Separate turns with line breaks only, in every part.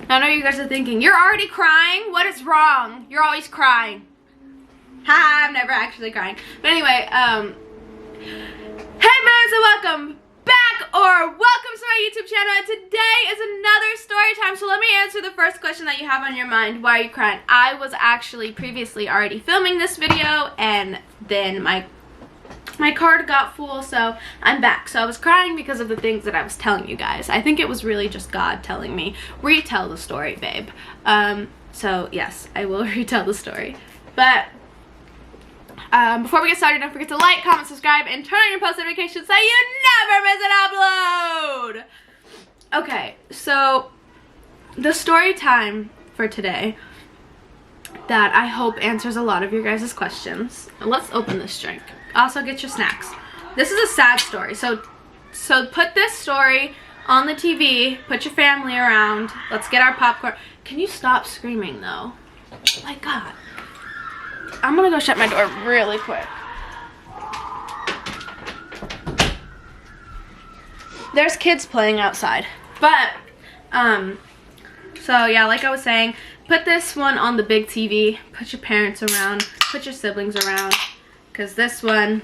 Now, I know you guys are thinking, you're already crying? What is wrong? You're always crying. Ha, I'm never actually crying. But anyway, hey babes, and welcome back, or welcome to my YouTube channel, and today is another story time. So let me answer the first question that you have on your mind. Why are you crying? I was actually previously already filming this video, and then my card got full, so I'm back. So I was crying because of the things that I was telling you guys. I think it was really just God telling me, retell the story, babe. So yes, I will retell the story. But before we get started, don't forget to like, comment, subscribe, and turn on your post notifications so you never miss an upload. Okay, so the story time for today that I hope answers a lot of your guys' questions. Let's open this drink. Also, get your snacks. This is a sad story, so put this story on the TV, put your family around, let's get our popcorn. Can you stop screaming though? My God. I'm gonna go shut my door really quick. There's kids playing outside. But, so yeah, like I was saying, put this one on the big TV, put your parents around, put your siblings around, because this one,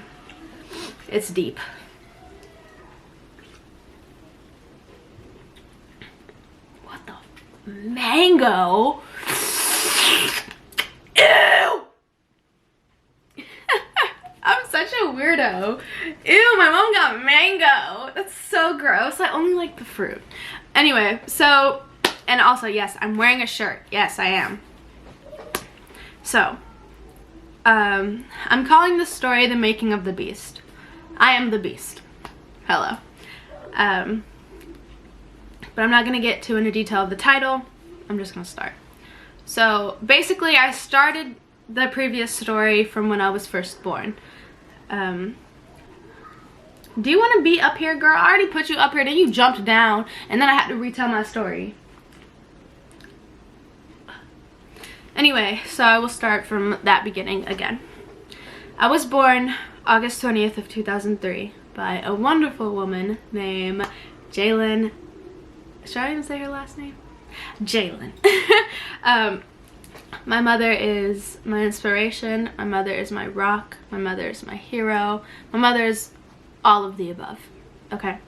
it's deep. What the mango? Ew! I'm such a weirdo. Ew, my mom got mango. That's so gross. I only like the fruit. Anyway, so, and also, yes, I'm wearing a shirt. Yes, I am. So, I'm calling this story The Making of the Beast. I am the beast. Hello. But I'm not going to get too into detail of the title. I'm just going to start. So, basically, I started the previous story from when I was first born. Do you want to be up here, girl? I already put you up here, then you jumped down, and then I had to retell my story. Anyway, so I will start from that beginning again. I was born August 20th of 2003 by a wonderful woman named Jalen. Should I even say her last name? Jalen. My mother is my inspiration. My mother is my rock. My mother is my hero. My mother is all of the above. Okay.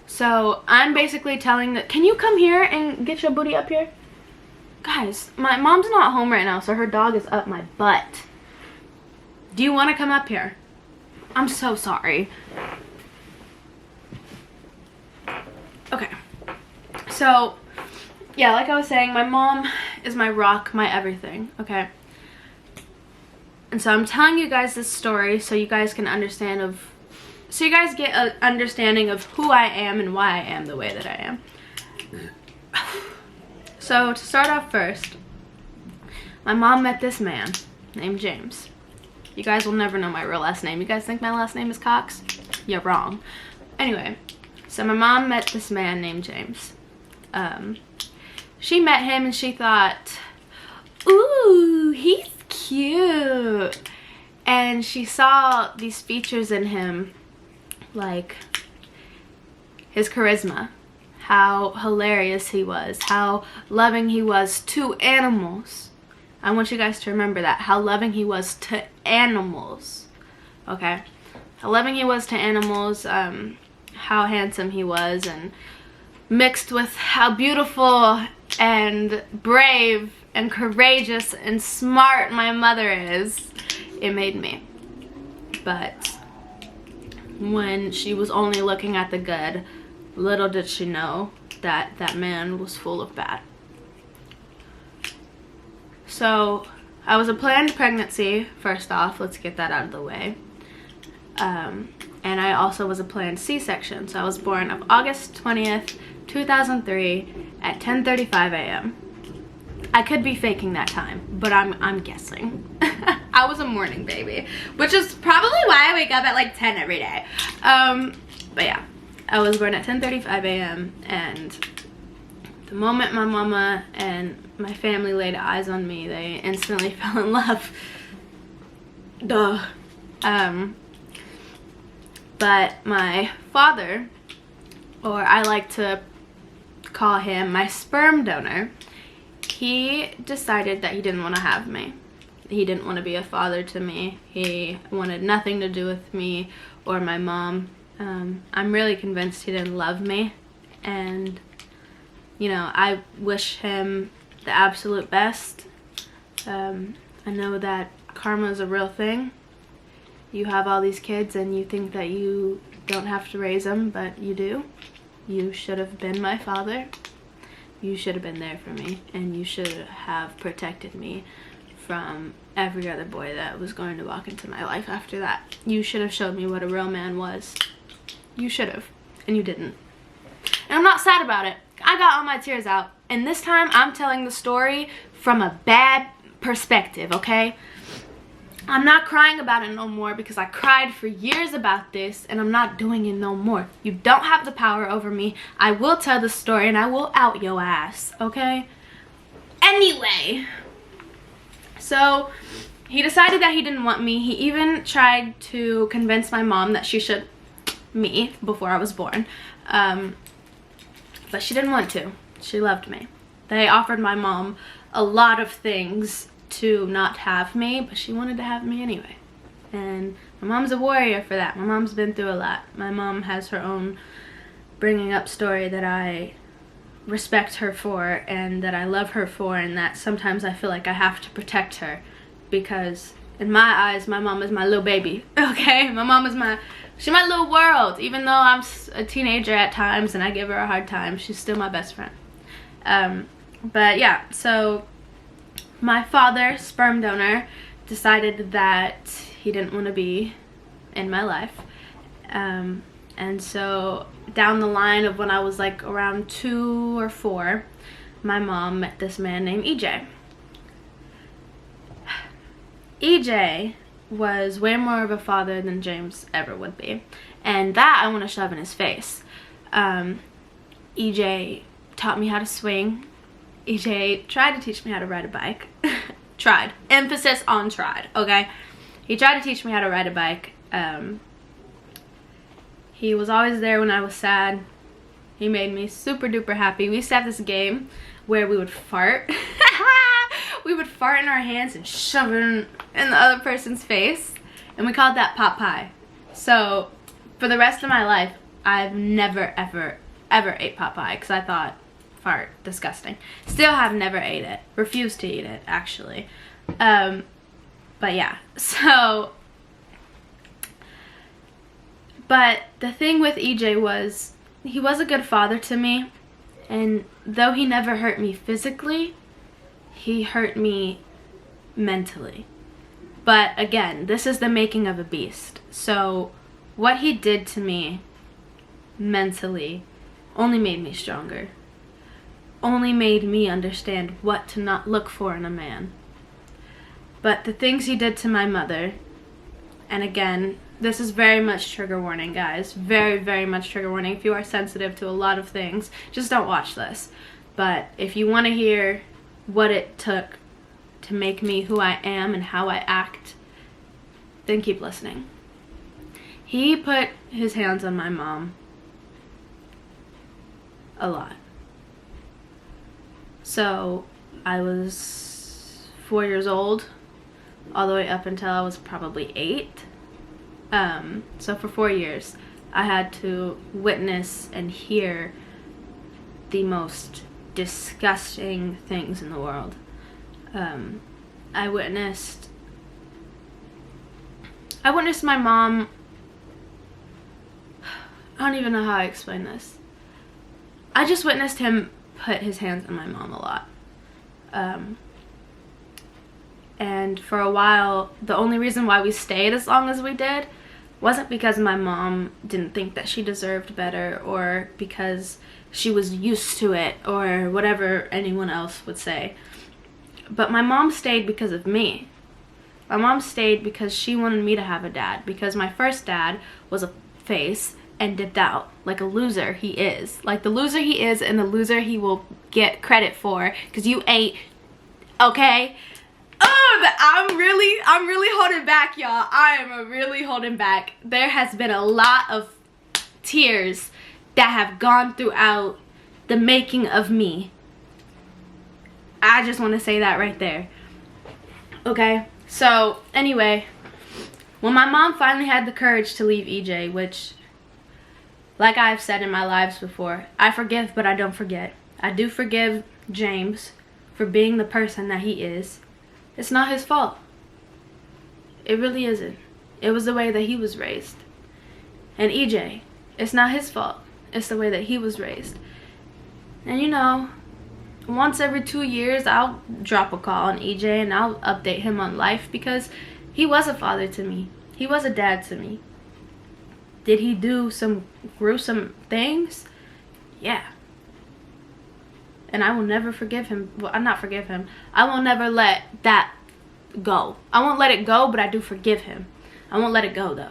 So I'm basically telling that. Can you come here and get your booty up here? Guys, my mom's not home right now, so her dog is up my butt. Do you want to come up here? I'm so sorry. Okay. So, yeah, like I was saying, my mom is my rock, my everything, okay? And so I'm telling you guys this story so you guys can understand so you guys get an understanding of who I am and why I am the way that I am. So to start off first, my mom met this man named James. You guys will never know my real last name. You guys think my last name is Cox? You're wrong. Anyway, so my mom met this man named James. She met him and she thought, ooh, he's cute. And she saw these features in him, like his charisma, how hilarious he was, how loving he was to animals. I want you guys to remember that, how loving he was to animals, okay? How loving he was to animals, how handsome he was, and mixed with how beautiful and brave and courageous and smart my mother is, it made me. But when she was only looking at the good, little did she know that that man was full of bad. So I was a planned pregnancy, first off, let's get that out of the way. And I also was a planned C-section. So I was born on August 20th, 2003 at 10:35 a.m. I could be faking that time, but I'm guessing. I was a morning baby, which is probably why I wake up at like 10 every day. But yeah, I was born at 10:35 a.m. and the moment my mama and my family laid eyes on me, they instantly fell in love. Duh. But my father, or I like to call him my sperm donor, he decided that he didn't want to have me. He didn't want to be a father to me. He wanted nothing to do with me or my mom. I'm really convinced he didn't love me, and you know, I wish him the absolute best. I know that karma is a real thing. You have all these kids and you think that you don't have to raise them, but you do. You should have been my father. You should have been there for me, and you should have protected me from every other boy that was going to walk into my life after that. You should have showed me what a real man was. You should have, and you didn't. And I'm not sad about it. I got all my tears out, and this time I'm telling the story from a bad perspective, okay? I'm not crying about it no more because I cried for years about this, and I'm not doing it no more. You don't have the power over me. I will tell the story and I will out your ass, okay? Anyway, so he decided that he didn't want me. He even tried to convince my mom that she should me before I was born, but she didn't want to. She loved me. They offered my mom a lot of things to not have me, but she wanted to have me anyway. And my mom's a warrior for that. My mom's been through a lot. My mom has her own bringing up story that I respect her for and that I love her for, and that sometimes I feel like I have to protect her, because in my eyes my mom is my little baby, okay? My mom is she's my little world. Even though I'm a teenager at times and I give her a hard time, she's still my best friend. But yeah, so my father, sperm donor, decided that he didn't want to be in my life. And so down the line of when I was like around 2 or 4, my mom met this man named EJ. EJ was way more of a father than James ever would be. And that I want to shove in his face. EJ taught me how to swing. EJ tried to teach me how to ride a bike. Tried. Emphasis on tried, okay? He tried to teach me how to ride a bike. He was always there when I was sad. He made me super duper happy. We used to have this game where we would fart. We would fart in our hands and shove it in the other person's face. And we called that pot pie. So for the rest of my life, I've never, ever, ever ate pot pie because I thought fart disgusting. Still have never ate it. Refused to eat it, actually. But yeah, so but the thing with EJ was he was a good father to me, and though he never hurt me physically, he hurt me mentally. But again, this is the making of a beast. So what he did to me mentally only made me stronger. Only made me understand what to not look for in a man. But the things he did to my mother, and again, this is very much trigger warning, guys. Very, very much trigger warning. If you are sensitive to a lot of things, just don't watch this. But if you want to hear what it took to make me who I am and how I act, then keep listening. He put his hands on my mom a lot. So I was 4 years old all the way up until I was probably 8. So for 4 years I had to witness and hear the most disgusting things in the world. I witnessed my mom. I don't even know how I explain this. I just witnessed him put his hands on my mom a lot. And for a while, the only reason why we stayed as long as we did wasn't because my mom didn't think that she deserved better, or because she was used to it, or whatever anyone else would say. But my mom stayed because of me. My mom stayed because she wanted me to have a dad, because my first dad was a face and dipped out like a loser he is. Like the loser he is and the loser he will get credit for, because you ate, okay? Oh, I'm really holding back, y'all. I am really holding back. There has been a lot of tears that have gone throughout the making of me. I just want to say that right there. Okay, so anyway, when my mom finally had the courage to leave EJ, which, like I've said in my lives before, I forgive but I don't forget. I do forgive James for being the person that he is. It's not his fault. It really isn't. It was the way that he was raised. And EJ, it's not his fault. It's the way that he was raised. And you know, once every 2 years, I'll drop a call on EJ and I'll update him on life, because he was a father to me. He was a dad to me. Did he do some gruesome things? Yeah. And I will never forgive him. Well, not forgive him. I will never let that go. I won't let it go, but I do forgive him. I won't let it go, though.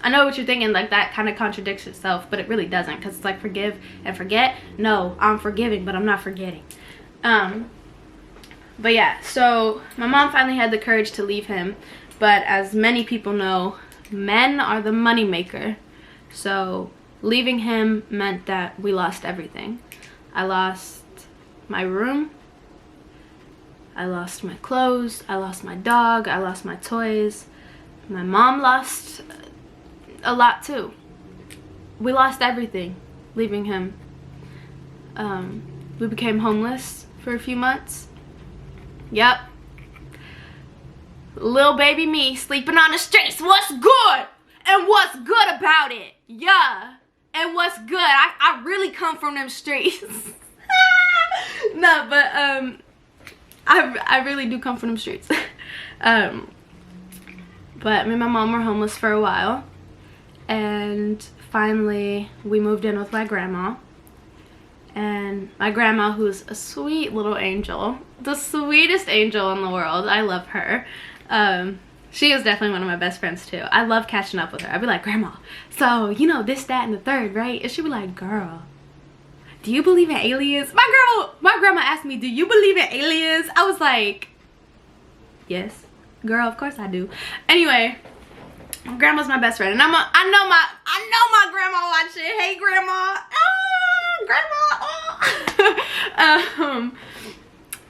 I know what you're thinking, like that kind of contradicts itself, but it really doesn't, because it's like forgive and forget. No, I'm forgiving, but I'm not forgetting. But yeah, so my mom finally had the courage to leave him, but as many people know, men are the money maker. So leaving him meant that we lost everything. I lost my room, I lost my clothes, I lost my dog, I lost my toys. My mom lost a lot too. We lost everything leaving him. We became homeless for a few months. Yep. Little baby me sleeping on the streets. What's good? And what's good about it? Yeah. And what's good? I really come from them streets. No, but I really do come from them streets. But me and my mom were homeless for a while, and finally we moved in with my grandma. And my grandma, who's a sweet little angel, the sweetest angel in the world. I love her. She is definitely one of my best friends too. I love catching up with her. I'd be like, Grandma, so you know this, that, and the third, right? And she'd be like, girl, do you believe in aliens? My grandma asked me, do you believe in aliens? I was like, yes, girl, of course I do. Anyway, grandma's my best friend, and I know my grandma watching. Hey, grandma. Grandma.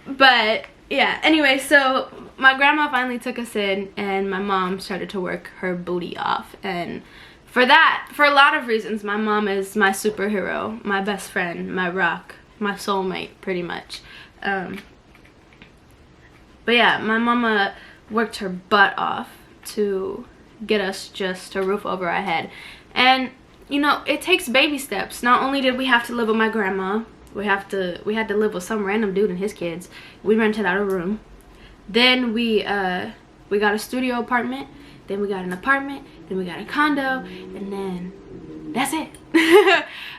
But yeah, anyway, so my grandma finally took us in, and my mom started to work her booty off. And for a lot of reasons, my mom is my superhero, my best friend, my rock, my soulmate, pretty much. But yeah, my mama worked her butt off to get us just a roof over our head. And you know, it takes baby steps. Not only did we have to live with my grandma, we had to live with some random dude and his kids. We rented out a room. Then we got a studio apartment. Then we got an apartment. Then we got a condo, and then that's it.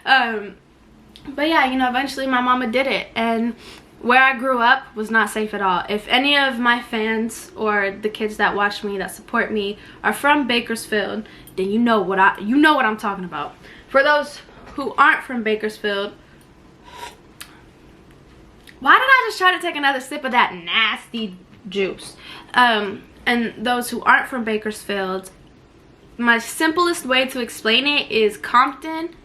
But yeah, you know, eventually my mama did it, and where I grew up was not safe at all. If any of my fans or the kids that watch me, that support me, are from Bakersfield, then you know what I'm talking about. For those who aren't from Bakersfield, why did I just try to take another sip of that nasty juice? And those who aren't from Bakersfield, my simplest way to explain it is Compton,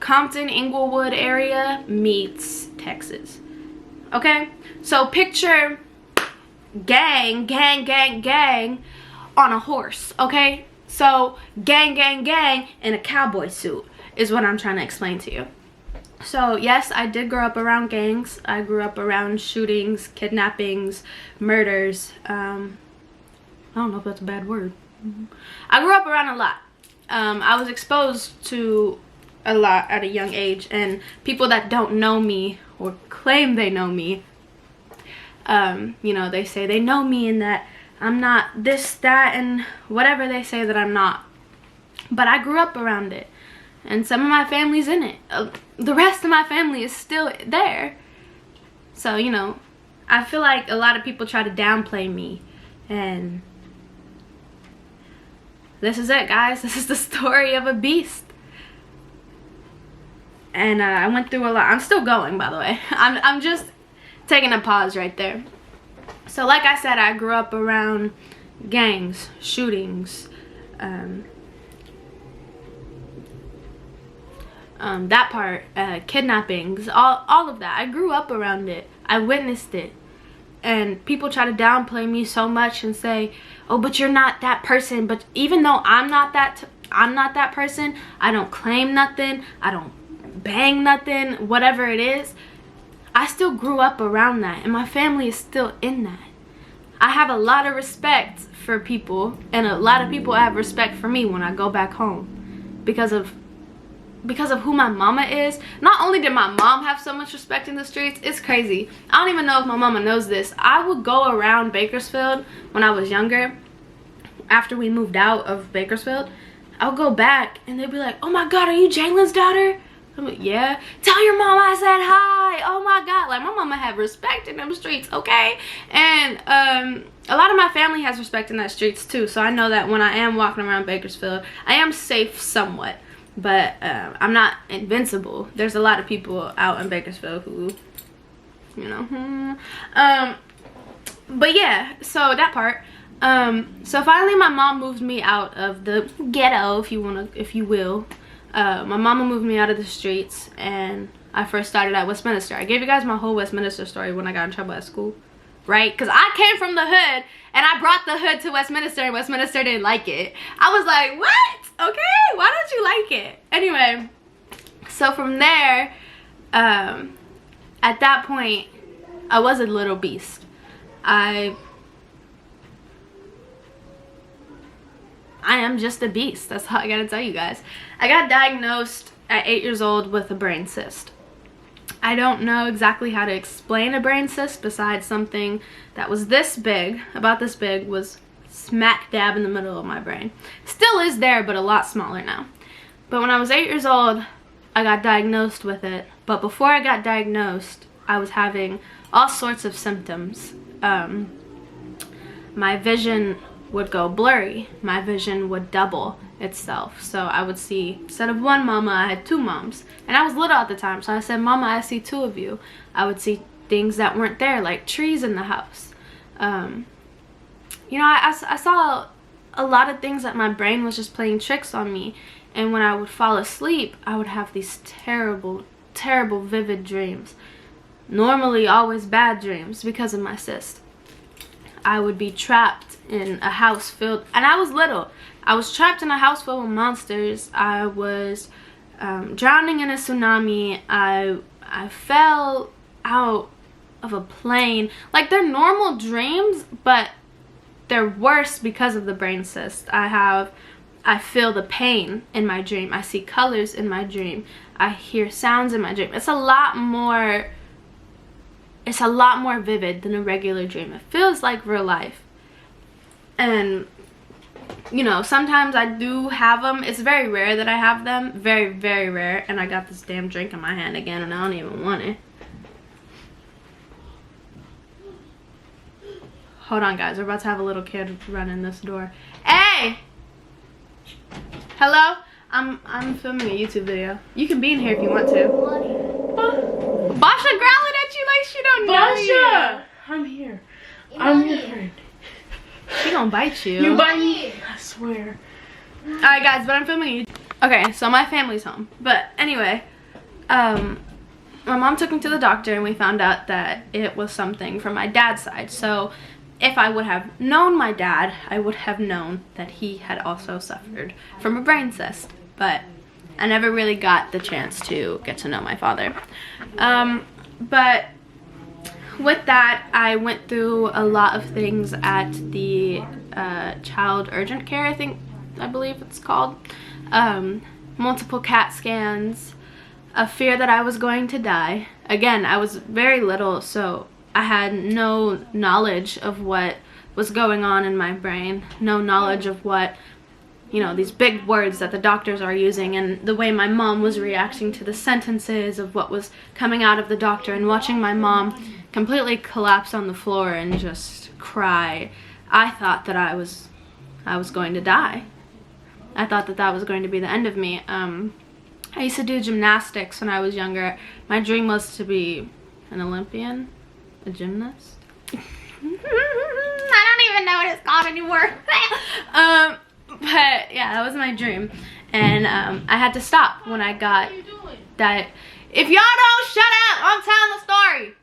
Inglewood area meets Texas. Okay? So picture gang on a horse, okay? So gang in a cowboy suit is what I'm trying to explain to you. So yes, I did grow up around gangs. I grew up around shootings, kidnappings, murders. I don't know if that's a bad word. I grew up around a lot. I was exposed to a lot at a young age, and people that don't know me or claim they know me, you know, they say they know me and that I'm not this, that, and whatever they say that I'm not. But I grew up around it, and some of my family's in it. The rest of my family is still there. So, you know, I feel like a lot of people try to downplay me, and this is it, guys. This is the story of a beast. And I went through a lot. I'm still going, by the way. I'm just taking a pause right there. So like I said, I grew up around gangs, shootings, that part, kidnappings, all of that. I grew up around it. I witnessed it. And people try to downplay me so much and say, oh, but you're not that person. But even though I'm not that person, I don't claim nothing, I don't bang nothing, whatever it is, I still grew up around that, and my family is still in that. I have a lot of respect for people, and a lot of people have respect for me when I go back home because of who my mama is. Not only did my mom have so much respect in the streets, it's crazy. I don't even know if my mama knows this. I would go around Bakersfield when I was younger. After we moved out of Bakersfield, I would go back and they'd be like, oh my God, are you Jalen's daughter? I'm like, yeah. Tell your mama I said hi. Oh my God. Like, my mama had respect in them streets, okay? And a lot of my family has respect in that streets too. So I know that when I am walking around Bakersfield, I am safe somewhat. But I'm not invincible. There's a lot of people out in Bakersfield who, you know. But yeah, so that part. So finally my mom moved me out of the ghetto, if you will. My mama moved me out of the streets, and I first started at Westminster. I gave you guys my whole Westminster story when I got in trouble at school, right? Because I came from the hood, and I brought the hood to Westminster, and Westminster didn't like it. I was like, what? Okay, why don't you like it? Anyway, so from there, at that point, I was a little beast. I am just a beast. That's all I gotta tell you guys. I got diagnosed at 8 years old with a brain cyst. I don't know exactly how to explain a brain cyst besides something that was this big, about this big, was smack dab in the middle of my brain. Still is there, but a lot smaller now. But when I was 8 years old, I got diagnosed with it. But before I got diagnosed, I was having all sorts of symptoms. My vision would go blurry. My vision would double itself. So I would see, instead of one mama, I had two moms. And I was little at the time, so I said, Mama, I see two of you. I would see things that weren't there, like trees in the house. You know, I saw a lot of things that my brain was just playing tricks on me. And when I would fall asleep, I would have these terrible, terrible, vivid dreams. Normally, always bad dreams because of my cyst. I would be trapped in a house filled, and I was little. I was trapped in a house full of monsters. I was drowning in a tsunami. I fell out of a plane. Like, they're normal dreams, but they're worse because of the brain cyst. I feel the pain in my dream. I see colors in my dream. I hear sounds in my dream. It's a lot more vivid than a regular dream. It feels like real life. And, you know, sometimes I do have them. It's very rare that I have them. Very, very rare. And I got this damn drink in my hand again, and I don't even want it. Hold on, guys. We're about to have a little kid run in this door. Hey! Hello? I'm filming a YouTube video. You can be in here if you want to. Basha growling at you like she don't know you.
Basha! I'm here. I'm your friend.
She gonna bite you.
You bite me? I swear.
Alright, guys, but I'm filming you. Okay, so my family's home. But anyway, my mom took me to the doctor, and we found out that it was something from my dad's side. So if I would have known my dad, I would have known that he had also suffered from a brain cyst. But I never really got the chance to get to know my father. But with that, I went through a lot of things at the child urgent care, I believe it's called. Multiple CAT scans, a fear that I was going to die. Again, I was very little, so I had no knowledge of what was going on in my brain, no knowledge of what, you know, these big words that the doctors are using, and the way my mom was reacting to the sentences of what was coming out of the doctor, and watching my mom completely collapse on the floor and just cry. I thought that I was going to die. I thought that that was going to be the end of me. I used to do gymnastics when I was younger. My dream was to be an Olympian, a gymnast. I don't even know what it's called anymore. But yeah, that was my dream. And I had to stop when I got that if y'all don't shut up, I'm telling the story.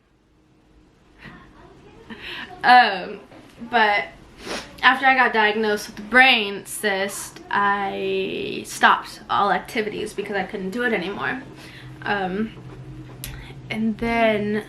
But after I got diagnosed with a brain cyst, I stopped all activities because I couldn't do it anymore. And then,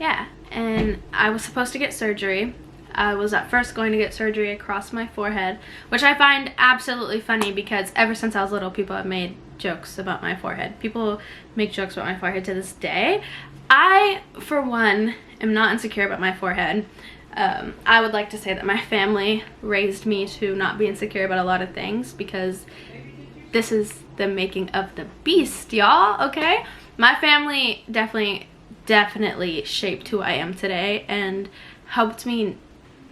yeah, and I was supposed to get surgery. I was at first going to get surgery across my forehead, which I find absolutely funny because ever since I was little, people have made jokes about my forehead. People make jokes about my forehead to this day. I, for one, am not insecure about my forehead. I would like to say that my family raised me to not be insecure about a lot of things because this is the making of the beast, y'all, okay? My family definitely shaped who I am today and helped me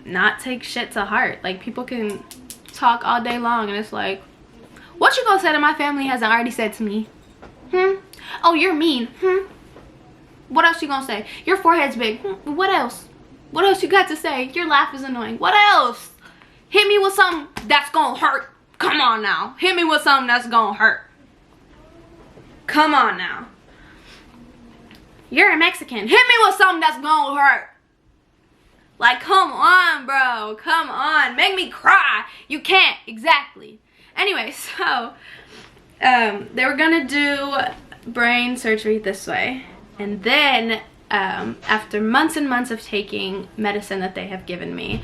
not take shit to heart. Like, people can talk all day long and it's like, what you gonna say that my family hasn't already said to me? Oh, you're mean. What else you gonna say? Your forehead's big. What else? What else you got to say? Your laugh is annoying. What else? Hit me with something that's gonna hurt. Come on now. Hit me with something that's gonna hurt. Come on now. You're a Mexican. Hit me with something that's gonna hurt. Like, come on, bro. Come on. Make me cry. You can't. Exactly. Anyway, so they were gonna do brain surgery this way. And then after months and months of taking medicine that they have given me,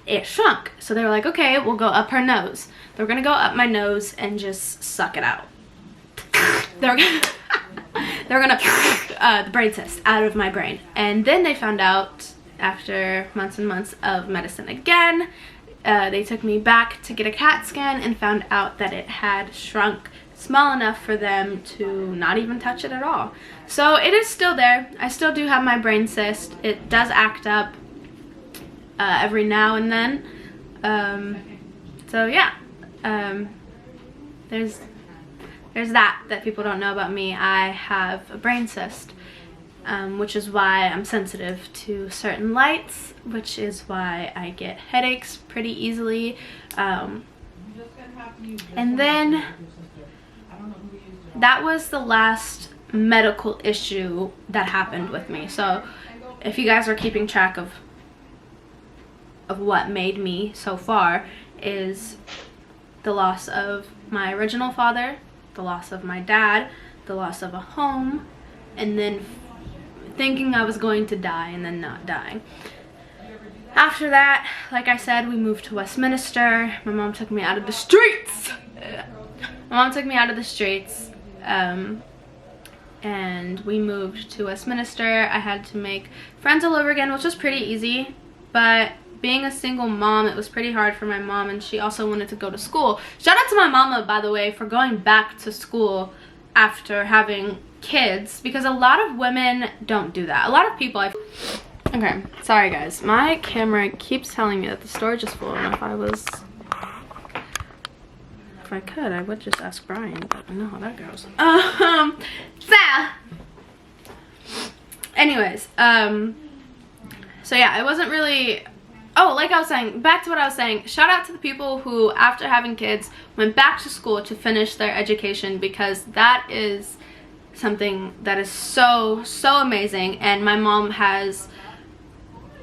it shrunk. So they were like, okay, we'll go up her nose. They're gonna go up my nose and just suck it out. They're gonna the brain cyst out of my brain. And then they found out, after months and months of medicine again, they took me back to get a CAT scan and found out that it had shrunk small enough for them to not even touch it at all. So it is still there. I still do have my brain cyst. It does act up every now and then. So yeah, there's that people don't know about me. I have a brain cyst, which is why I'm sensitive to certain lights, which is why I get headaches pretty easily. And then that was the last medical issue that happened with me. So if you guys are keeping track of what made me so far, is the loss of my original father, the loss of my dad, the loss of a home, and then thinking I was going to die and then not dying. After that, like I said, we moved to Westminster. My mom took me out of the streets. And we moved to Westminster. I had to make friends all over again, which was pretty easy, but being a single mom, it was pretty hard for my mom, and she also wanted to go to school. Shout out to my mama, by the way, for going back to school after having kids, because a lot of women don't do that. A lot of people okay, sorry guys, my camera keeps telling me that the storage is full, and if I could, I would just ask Brian, but I know how that goes. Anyways, so yeah, it wasn't really, oh, like I was saying, back to what I was saying, shout out to the people who, after having kids, went back to school to finish their education, because that is something that is so amazing. And my mom has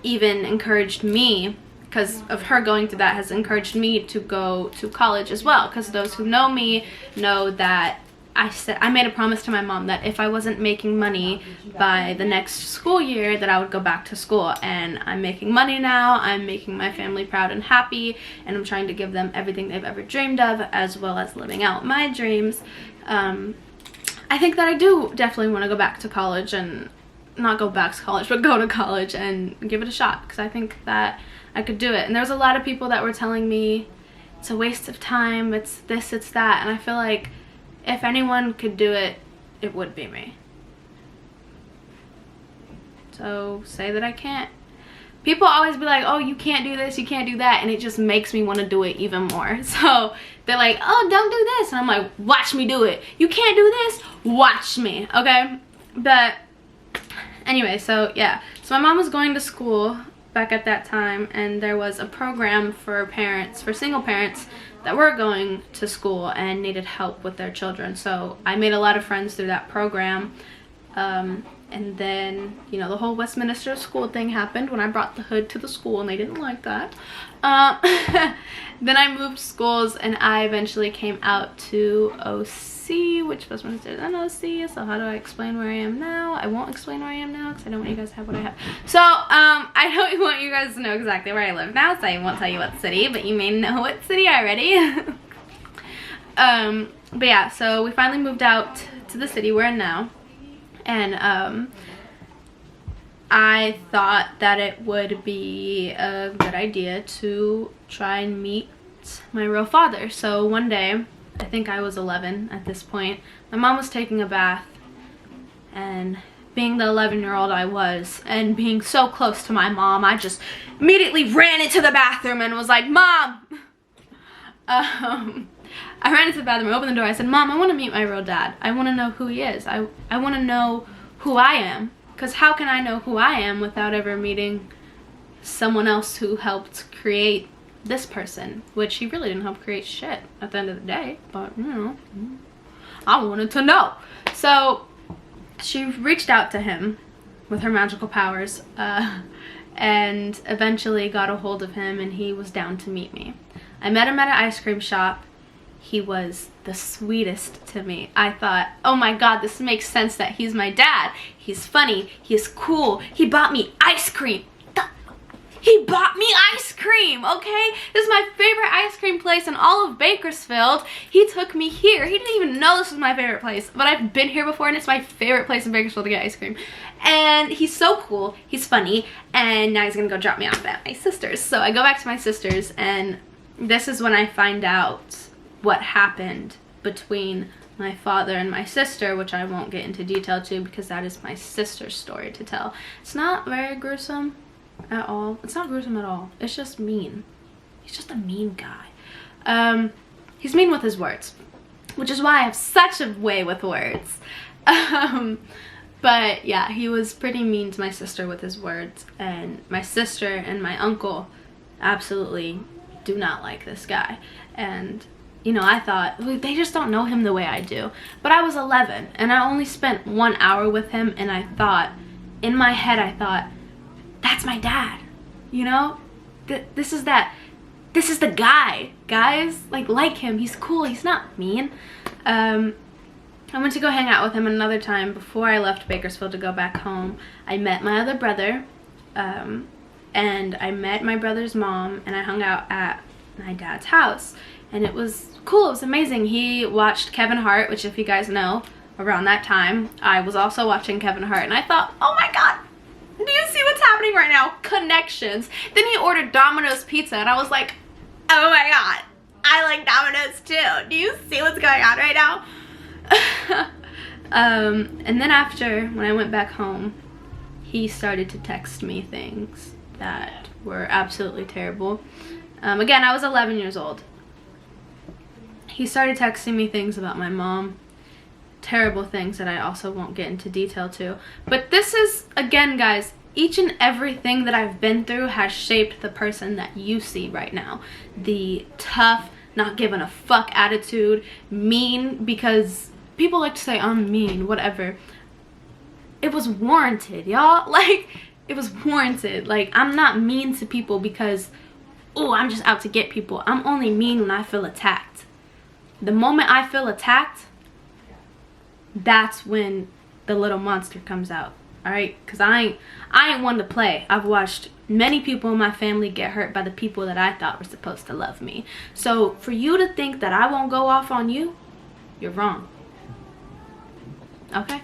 even encouraged me, because of her going through that, has encouraged me to go to college as well, because those who know me know that I made a promise to my mom that if I wasn't making money by the next school year, that I would go back to school. And I'm making money now. I'm making my family proud and happy, and I'm trying to give them everything they've ever dreamed of, as well as living out my dreams. I think that I do definitely want to go back to college, and not go back to college, but go to college and give it a shot, because I think that I could do it. And there's a lot of people that were telling me it's a waste of time, it's this, it's that, and I feel like if anyone could do it, it would be me. So say that I can't. People always be like, oh, you can't do this, you can't do that, and it just makes me want to do it even more. So they're like, oh, don't do this, and I'm like, watch me do it. You can't do this, watch me, okay? But anyway, so yeah, so my mom was going to school back at that time, and there was a program for parents, for single parents, that were going to school and needed help with their children. So I made a lot of friends through that program. And then, you know, the whole Westminster school thing happened when I brought the hood to the school, and they didn't like that. Then I moved schools, and I eventually came out to OC, which was Westminster and OC. So how do I explain where I am now? I won't explain where I am now because I don't want you guys to have what I have. So I don't want you guys to know exactly where I live now, so I won't tell you what city, but you may know what city already. But yeah, so we finally moved out to the city we're in now. And I thought that it would be a good idea to try and meet my real father. So one day, I think I was 11 at this point, my mom was taking a bath, and being the 11-year-old I was, and being so close to my mom, I just immediately ran into the bathroom and was like, Mom! I ran into the bathroom, I opened the door, I said, Mom, I want to meet my real dad. I want to know who he is. I want to know who I am. Because how can I know who I am without ever meeting someone else who helped create this person? Which he really didn't help create shit at the end of the day. But, you know, I wanted to know. So she reached out to him with her magical powers. And eventually got a hold of him, and he was down to meet me. I met him at an ice cream shop. He was the sweetest to me. I thought, oh my god, this makes sense that he's my dad. He's funny, he's cool, he bought me ice cream. He bought me ice cream, okay? This is my favorite ice cream place in all of Bakersfield. He took me here. He didn't even know this was my favorite place, but I've been here before, and it's my favorite place in Bakersfield to get ice cream. And he's so cool, he's funny, and now he's gonna go drop me off at my sister's. So I go back to my sister's, and this is when I find out what happened between my father and my sister, which I won't get into detail to because that is my sister's story to tell. It's not very gruesome at all. It's not gruesome at all. It's just mean. He's just a mean guy. He's mean with his words, which is why I have such a way with words. But yeah, he was pretty mean to my sister with his words, and my sister and my uncle absolutely do not like this guy. And you know, I thought, they just don't know him the way I do. But I was 11, and I only spent 1 hour with him, and I thought, in my head, I thought, that's my dad. You know? This is the guy. Guys, like him. He's cool. He's not mean. I went to go hang out with him another time before I left Bakersfield to go back home. I met my other brother, and I met my brother's mom, and I hung out at my dad's house. And it was cool, it was amazing. He watched Kevin Hart, which if you guys know, around that time, I was also watching Kevin Hart, and I thought, oh my god, do you see what's happening right now? Connections. Then he ordered Domino's pizza, and I was like, oh my god, I like Domino's too. Do you see what's going on right now? And then after, when I went back home, he started to text me things that were absolutely terrible. Again, I was 11 years old. He started texting me things about my mom, terrible things that I also won't get into detail to. But this is, again guys, each and everything that I've been through has shaped the person that you see right now. The tough, not giving a fuck attitude, mean, because people like to say I'm mean, whatever. It was warranted, y'all. Like, it was warranted. Like, I'm not mean to people because, oh, I'm just out to get people. I'm only mean when I feel attacked. The moment I feel attacked, that's when the little monster comes out. Alright? Because I ain't one to play. I've watched many people in my family get hurt by the people that I thought were supposed to love me. So for you to think that I won't go off on you, you're wrong. Okay?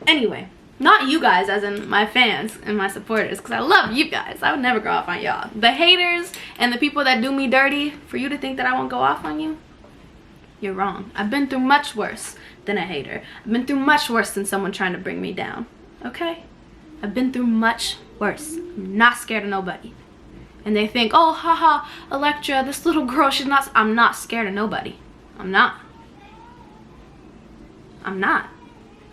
Anyway, not you guys as in my fans and my supporters, because I love you guys. I would never go off on y'all. The haters and the people that do me dirty, for you to think that I won't go off on you, you're wrong. I've been through much worse than a hater. I've been through much worse than someone trying to bring me down. Okay? I've been through much worse. I'm not scared of nobody. And they think, oh, haha, Alectra, this little girl, she's not. I'm not scared of nobody. I'm not. I'm not.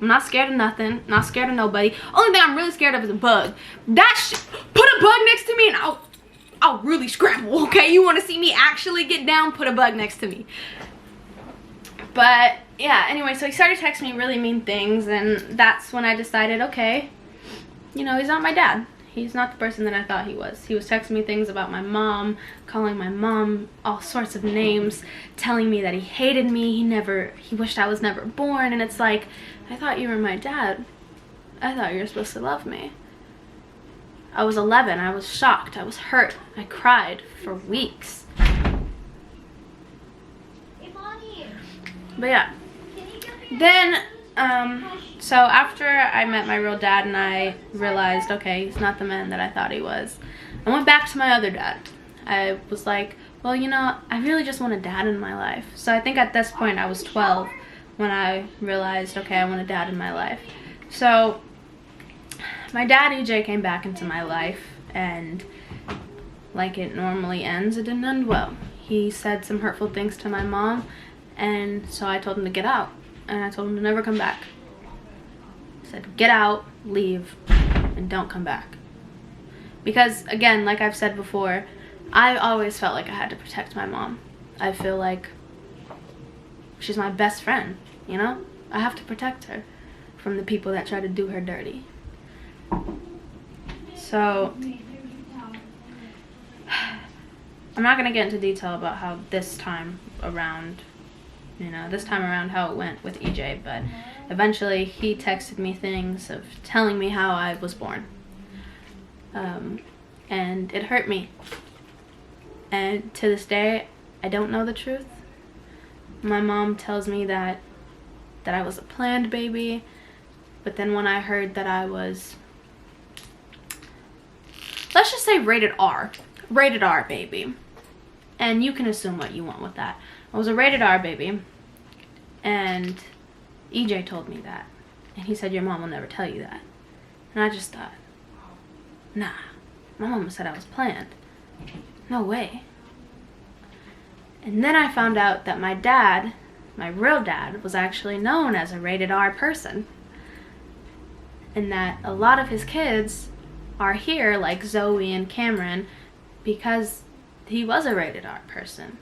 I'm not scared of nothing. Not scared of nobody. Only thing I'm really scared of is a bug. That shit. Put a bug next to me and I'll really scramble, okay? You want to see me actually get down? Put a bug next to me. But yeah, anyway, so he started texting me really mean things, and that's when I decided, okay, you know, he's not my dad. He's not the person that I thought he was. He was texting me things about my mom, calling my mom all sorts of names, telling me that he hated me, he wished I was never born, and it's like, I thought you were my dad. I thought you were supposed to love me. I was 11, I was shocked, I was hurt, I cried for weeks. But yeah, then, so after I met my real dad and I realized, okay, he's not the man that I thought he was, I went back to my other dad. I was like, well, you know, I really just want a dad in my life. So I think at this point I was 12 when I realized, okay, I want a dad in my life. So my dad, EJ, came back into my life, and like it normally ends, it didn't end well. He said some hurtful things to my mom, and so I told him to get out, and I told him to never come back. I said, get out, leave, and don't come back. Because, again, like I've said before, I always felt like I had to protect my mom. I feel like she's my best friend, you know? I have to protect her from the people that try to do her dirty. So, I'm not going to get into detail about how this time around how it went with EJ, but eventually he texted me things of telling me how I was born. And it hurt me. And to this day, I don't know the truth. My mom tells me that I was a planned baby, but then when I heard that I was, let's just say rated R baby, and you can assume what you want with that. I was a rated R baby, and EJ told me that, and he said, your mom will never tell you that. And I just thought, nah, my mama said I was planned. No way. And then I found out that my dad, my real dad, was actually known as a rated R person, and that a lot of his kids are here, like Zoe and Cameron, because he was a rated R person.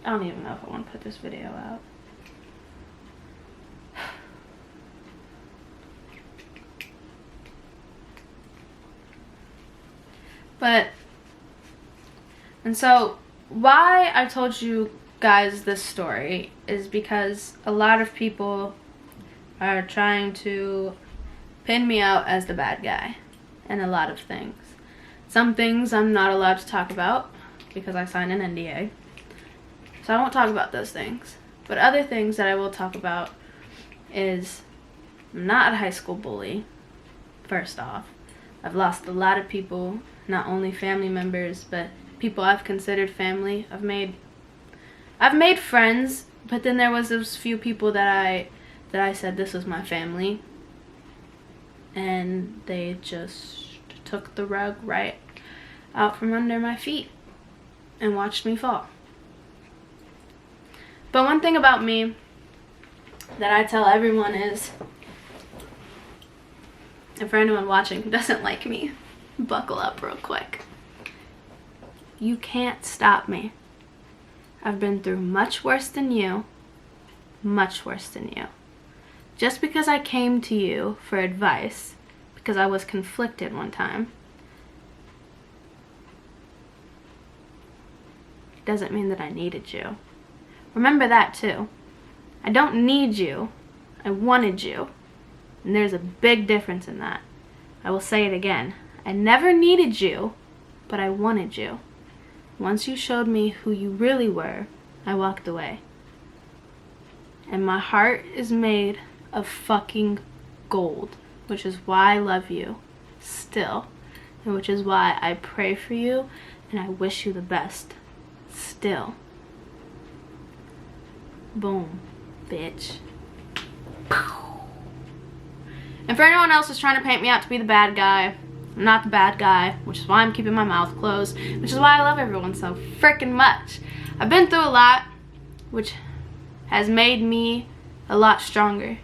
I don't even know if I want to put this video out. And so why I told you guys this story is because a lot of people are trying to pin me out as the bad guy in a lot of things. Some things I'm not allowed to talk about because I signed an NDA. So I won't talk about those things. But other things that I will talk about is I'm not a high school bully, first off. I've lost a lot of people, not only family members, but people I've considered family. I've made friends, but then there was those few people that I said this was my family, and they just took the rug right out from under my feet and watched me fall. But one thing about me that I tell everyone is, and for anyone watching who doesn't like me, buckle up real quick. You can't stop me. I've been through much worse than you. Much worse than you. Just because I came to you for advice, because I was conflicted one time, doesn't mean that I needed you. Remember that too. I don't need you. I wanted you. And there's a big difference in that. I will say it again. I never needed you, but I wanted you. Once you showed me who you really were, I walked away. And my heart is made of fucking gold, which is why I love you still, and which is why I pray for you and I wish you the best still. Boom, bitch. And for anyone else who's trying to paint me out to be the bad guy, I'm not the bad guy, which is why I'm keeping my mouth closed, which is why I love everyone so freaking much. I've been through a lot, which has made me a lot stronger.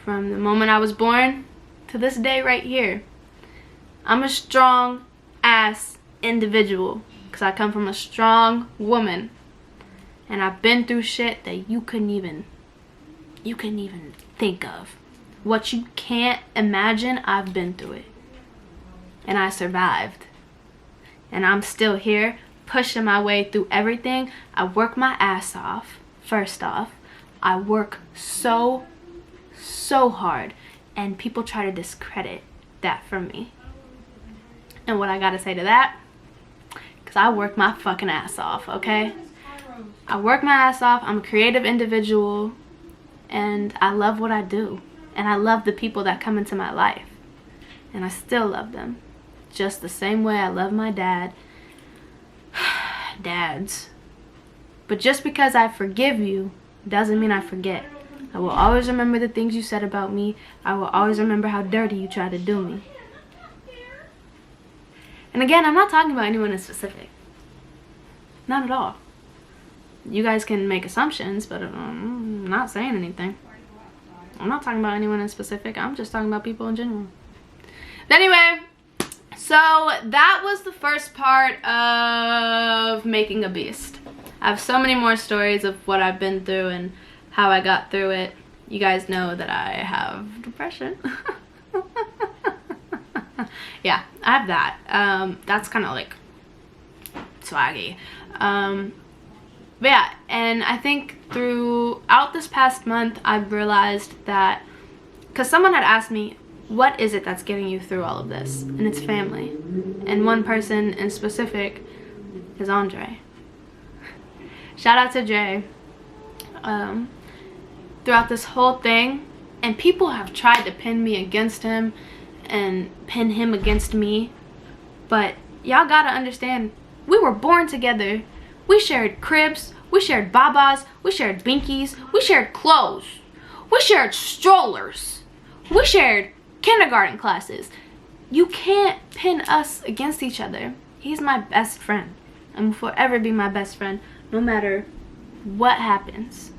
from the moment I was born to this day right here. I'm a strong ass individual because I come from a strong woman, and I've been through shit that you couldn't even think of. What you can't imagine, I've been through it, and I survived, and I'm still here pushing my way through everything. I work my ass off. First off, I work so hard, and people try to discredit that from me. And what I gotta say to that, because I work my fucking ass off, okay? I work my ass off. I'm a creative individual, and I love what I do, and I love the people that come into my life, and I still love them just the same way I love my dads. But just because I forgive you doesn't mean I forget. I will always remember the things you said about me. I will always remember how dirty you tried to do me. And again, I'm not talking about anyone in specific. Not at all. You guys can make assumptions, but I'm not saying anything. I'm not talking about anyone in specific. I'm just talking about people in general. But anyway, so that was the first part of making a beast. I have so many more stories of what I've been through and how I got through it. You guys know that I have depression. Yeah, I have that. That's kind of like swaggy. But yeah, and I think throughout this past month, I've realized that, because someone had asked me, what is it that's getting you through all of this? And it's family. And one person in specific is Andre. Shout out to Jay. Throughout this whole thing, and people have tried to pin me against him and pin him against me, but y'all gotta understand, we were born together. We shared cribs, we shared babas, we shared binkies, we shared clothes, we shared strollers, we shared kindergarten classes. You can't pin us against each other. He's my best friend and will forever be my best friend. No matter what happens,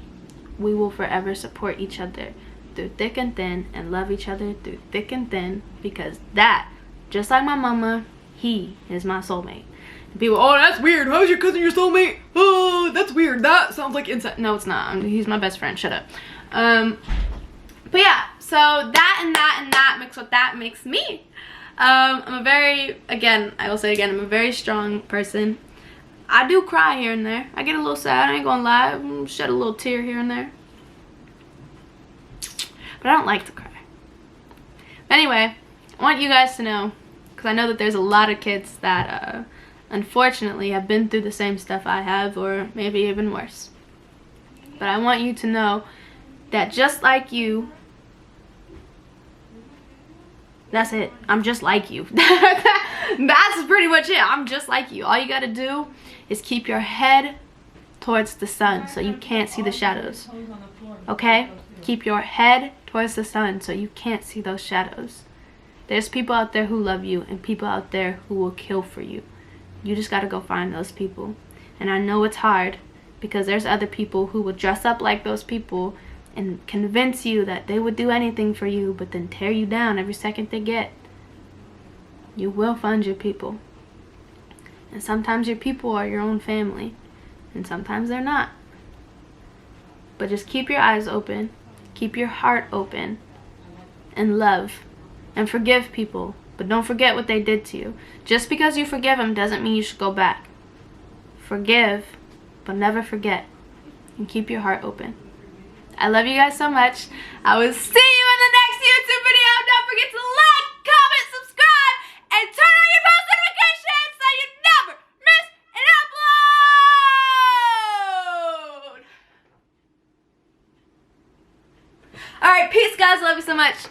we will forever support each other through thick and thin and love each other through thick and thin, because that, just like my mama, he is my soulmate. And people, oh, that's weird. How's your cousin your soulmate? Oh, that's weird. That sounds like inside. No, it's not. He's my best friend. Shut up. But yeah, so that and that and that mixed with that makes me. I'm a very, again, I will say again, I'm a very strong person. I do cry here and there. I get a little sad, I ain't gonna lie. Shed a little tear here and there. But I don't like to cry. But anyway, I want you guys to know, because I know that there's a lot of kids that unfortunately have been through the same stuff I have, or maybe even worse. But I want you to know that just like you, that's it. I'm just like you. That's pretty much it. I'm just like you. All you gotta do is keep your head towards the sun so you can't see the shadows. Okay? Keep your head towards the sun so you can't see those shadows. There's people out there who love you and people out there who will kill for you. You just gotta go find those people. And I know it's hard, because there's other people who will dress up like those people and convince you that they would do anything for you, but then tear you down every second they get. You will find your people. And sometimes your people are your own family, and sometimes they're not. But just keep your eyes open, keep your heart open, and love, and forgive people. But don't forget what they did to you. Just because you forgive them doesn't mean you should go back. Forgive, but never forget. And keep your heart open. I love you guys so much. I will see you in the next YouTube video. Don't forget to like, comment, subscribe, and turn on your post notifications so you never miss an upload. Alright, peace guys. Love you so much.